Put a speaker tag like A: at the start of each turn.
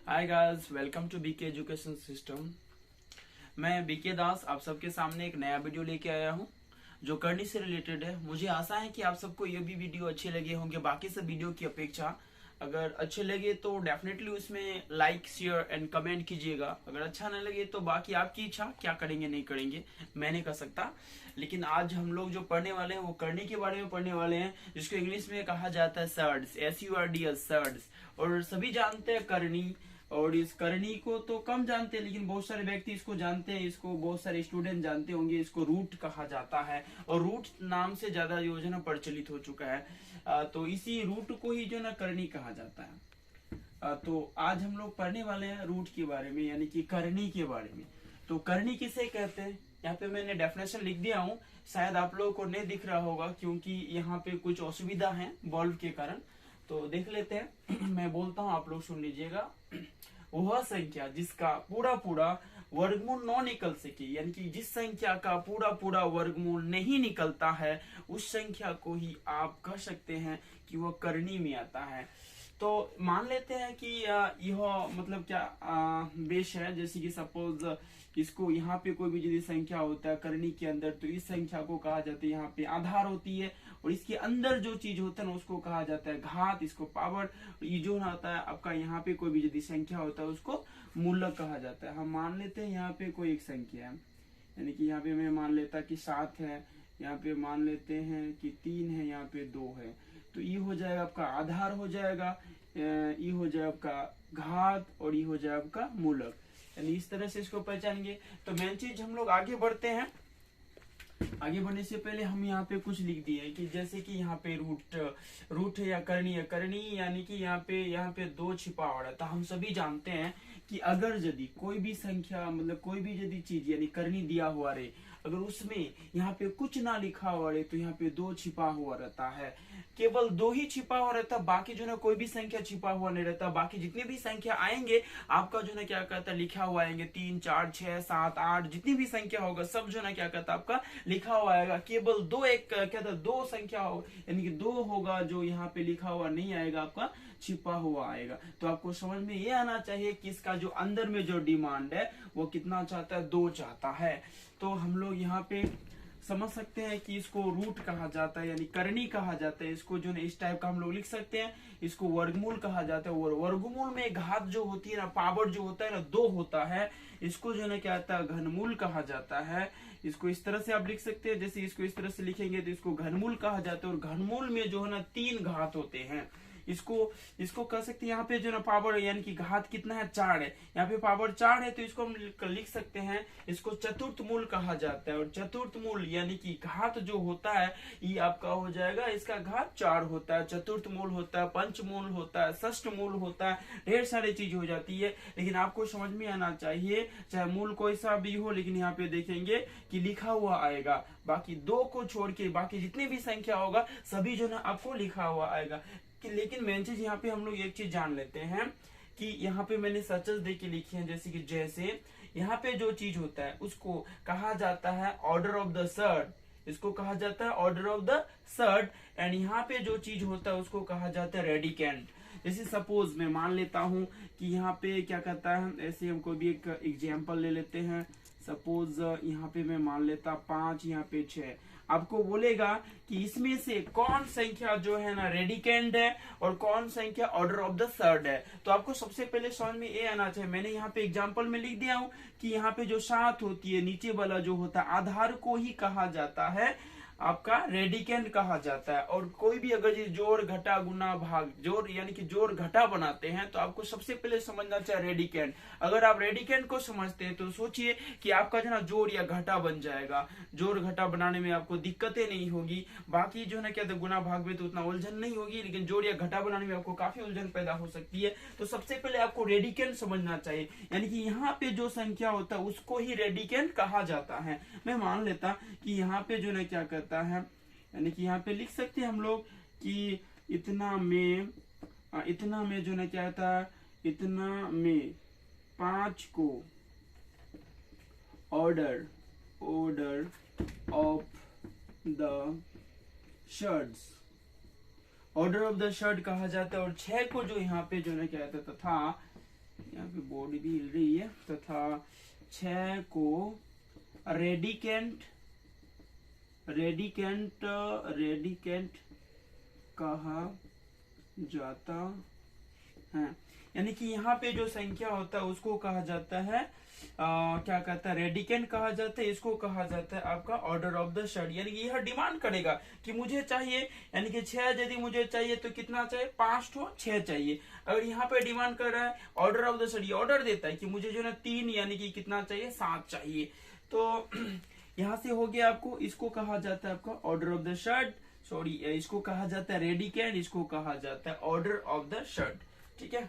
A: Hi guys, welcome to BK education system. मैं BK Das आप सबके सामने एक नया वीडियो लेके आया हूँ जो करनी से रिलेटेड है। मुझे आशा है कि आप सबको ये भी वीडियो अच्छे लगे होंगे बाकी सब वीडियो की अपेक्षा। अगर अच्छे लगे तो डेफिनेटली उसमें लाइक शेयर एंड कमेंट कीजिएगा। अगर अच्छा ना लगे तो बाकी आपकी इच्छा, क्या करेंगे नहीं करेंगे मैं नहीं कर सकता। लेकिन आज हम लोग जो पढ़ने वाले हैं वो करनी के बारे में पढ़ने वाले हैं, जिसको इंग्लिश में कहा जाता है सर्ड्स, SURDS सर्ड्स। और सभी जानते हैं करनी, और इस करनी को तो कम जानते हैं लेकिन बहुत सारे व्यक्ति इसको जानते हैं। इसको बहुत सारे स्टूडेंट जानते होंगे। इसको रूट कहा जाता है और रूट नाम से ज्यादा योजना प्रचलित हो चुका है। तो इसी रूट को ही जो ना करनी कहा जाता है। तो आज हम लोग पढ़ने वाले हैं रूट के बारे में, यानी कि करनी के बारे में। तो करनी किसे कहते हैं, यहाँ पे मैंने डेफिनेशन लिख दिया हूँ। शायद आप लोगों को नहीं दिख रहा होगा क्योंकि यहाँ पे कुछ असुविधा है बल्ब के कारण। तो देख लेते हैं। मैं बोलता हूँ, आप लोग सुन लीजिएगा। वह संख्या जिसका पूरा पूरा वर्गमूल न निकल सके, यानी कि जिस संख्या का पूरा पूरा वर्गमूल नहीं निकलता है, उस संख्या को ही आप कह सकते हैं कि वह करनी में आता है। तो मान लेते हैं कि यह मतलब क्या बेस है। जैसे कि सपोज इसको यहाँ पे कोई भी यदि संख्या होता है करनी के अंदर, तो इस संख्या को कहा जाता है, यहाँ पे आधार होती है, और इसके अंदर जो चीज होता है ना उसको कहा जाता है घात, इसको पावर। ये जो होता है आपका, यहाँ पे कोई भी यदि संख्या होता है उसको मूलक कहा जाता है। हम मान लेते हैं यहाँ पे कोई एक संख्या है, यानी कि यहाँ पे मैं मान लेता कि 7 है, यहाँ पे मान लेते हैं कि 3 है, यहाँ पे 2 है। तो ये हो जाएगा आपका आधार हो जाएगा, ये हो जाएगा आपका घात, और ये हो जाएगा आपका मूलक। यानी इस तरह से इसको पहचानेंगे। तो मेन चीज हम लोग आगे बढ़ते हैं। आगे बढ़ने से पहले हम यहाँ पे कुछ लिख दिए कि जैसे कि यहाँ पे रूट है या करनी है। करनी यानी कि यहाँ पे 2 छिपा हुआ है। तो हम सभी जानते हैं कि अगर यदि कोई भी संख्या मतलब कोई भी यदि चीज यानी करनी दिया हुआ रहे, अगर उसमें यहाँ पे कुछ ना लिखा हुआ रहे तो यहाँ पे 2 छिपा हुआ रहता है। केवल 2 ही छिपा हुआ रहता, बाकी जो ना कोई भी संख्या छिपा हुआ नहीं रहता। बाकी जितने भी संख्या आएंगे आपका जो ना क्या कहता है लिखा हुआ आएंगे, 3 4 6 7 8 जितनी भी संख्या होगा सब जो ना क्या कहता है आपका लिखा हुआ आएगा। केवल 2 एक कहता है 2 संख्या हो, यानी कि 2 होगा जो यहाँ पे लिखा हुआ नहीं आएगा, आपका छिपा हुआ आएगा। तो आपको समझ में ये आना चाहिए कि इसका जो अंदर में जो डिमांड है वो कितना चाहता है, 2 चाहता है। तो हम लोग यहाँ पे समझ सकते हैं कि इसको रूट कहा जाता है, यानी करनी कहा जाता है। इसको जो है इस टाइप का हम लोग लिख सकते हैं। इसको वर्गमूल कहा जाता है। और वर्गमूल में घात जो होती है ना, पावर जो होता है ना, 2 होता है। इसको जो है क्या आता है, घनमूल कहा जाता है। इसको इस तरह से आप लिख सकते हैं। जैसे इसको इस तरह से लिखेंगे तो इसको घनमूल कहा जाता है। और घनमूल में जो है ना 3 घात होते हैं। इसको कह सकते हैं, यहाँ पे जो ना पावर यानी कि घात कितना है, 4 है। यहाँ पे पावर 4 है तो इसको हम लिख सकते हैं, इसको चतुर्थ मूल कहा जाता है। और चतुर्थ मूल यानी कि घात जो होता है ये आपका हो जाएगा, इसका घात 4 होता है। चतुर्थ मूल होता है, पंच मूल होता है, षष्ठ मूल होता है, ढेर सारी चीज हो जाती है। लेकिन आपको समझ में आना चाहिए, चाहे मूल कोई सा भी हो, लेकिन यहाँ पे देखेंगे कि लिखा हुआ आएगा। बाकी 2 को छोड़ के बाकी जितनी भी संख्या होगा सभी जो ना आपको लिखा हुआ आएगा। लेकिन मेन चीज यहाँ पे हम लोग एक चीज जान लेते हैं कि यहाँ पे मैंने सचेस दे के लिखी है। जैसे यहाँ पे जो चीज होता है उसको कहा जाता है ऑर्डर ऑफ द सर्ट। इसको कहा जाता है order of the sort. And यहाँ पे जो चीज होता है उसको कहा जाता है रेडिकेंट। जैसे सपोज मैं मान लेता हूँ कि यहाँ पे क्या कहता है, ऐसे हम कोई भी एक एग्जाम्पल ले लेते हैं। सपोज यहाँ पे मैं मान लेता 5, यहाँ पे 6। आपको बोलेगा कि इसमें से कौन संख्या जो है ना रेडिकेंड है और कौन संख्या ऑर्डर ऑफ द सर्ड है। तो आपको सबसे पहले समझ में ये आना चाहिए। मैंने यहाँ पे एग्जांपल में लिख दिया हूँ कि यहाँ पे जो 7 होती है, नीचे वाला जो होता है आधार को ही कहा जाता है आपका रेडिकेंड कहा जाता है। और कोई भी अगर ये जोड़ घटा गुना भाग जोड़ यानी कि जोड़ घटा बनाते हैं तो आपको सबसे पहले समझना चाहिए रेडिकेंड। अगर आप रेडिकेंड को समझते हैं तो सोचिए कि आपका जो ना जोड़ या घटा बन जाएगा। जोड़ घटा बनाने में आपको दिक्कतें नहीं होगी। बाकी जो है ना क्या गुना भाग में तो उतना उलझन नहीं होगी, लेकिन जोड़ या घटा बनाने में आपको काफी उलझन पैदा हो सकती है। तो सबसे पहले आपको रेडिकेंड समझना चाहिए, यानी कि यहाँ पे जो संख्या होता है उसको ही रेडिकेंड कहा जाता है। मैं मान लेता कि यहाँ पे जो ना क्या करता है, यानी कि यहाँ पे लिख सकते हैं हम लोग कि इतना में जो ना क्या था, इतना में 5 को order of the shirts, order of the shirt कहा जाता है। और 6 को जो यहाँ पे जो ना क्या था तथा यहाँ पे बॉडी भी हिल रही है, तथा 6 को रेडिकेंट कहा जाता है। यानी कि यहाँ पे जो संख्या होता है उसको कहा जाता है क्या कहता है, रेडिकेंट कहा जाता है। इसको कहा जाता है आपका ऑर्डर ऑफ द शर्ट। यानी कि यह डिमांड करेगा कि मुझे चाहिए, यानी कि 6 यदि मुझे चाहिए तो कितना चाहिए, 5 तो 6 चाहिए। अगर यहाँ पे डिमांड कर रहा है ऑर्डर ऑफ द शर्ट, ये ऑर्डर देता है कि मुझे जो है 3 यानी कि कितना चाहिए, 7 चाहिए। तो यहाँ से हो गया आपको, इसको कहा जाता है आपका order of the shirt, sorry इसको कहा जाता है रेडिकेंट, इसको कहा जाता है ऑर्डर ऑफ द शर्ट। ठीक है।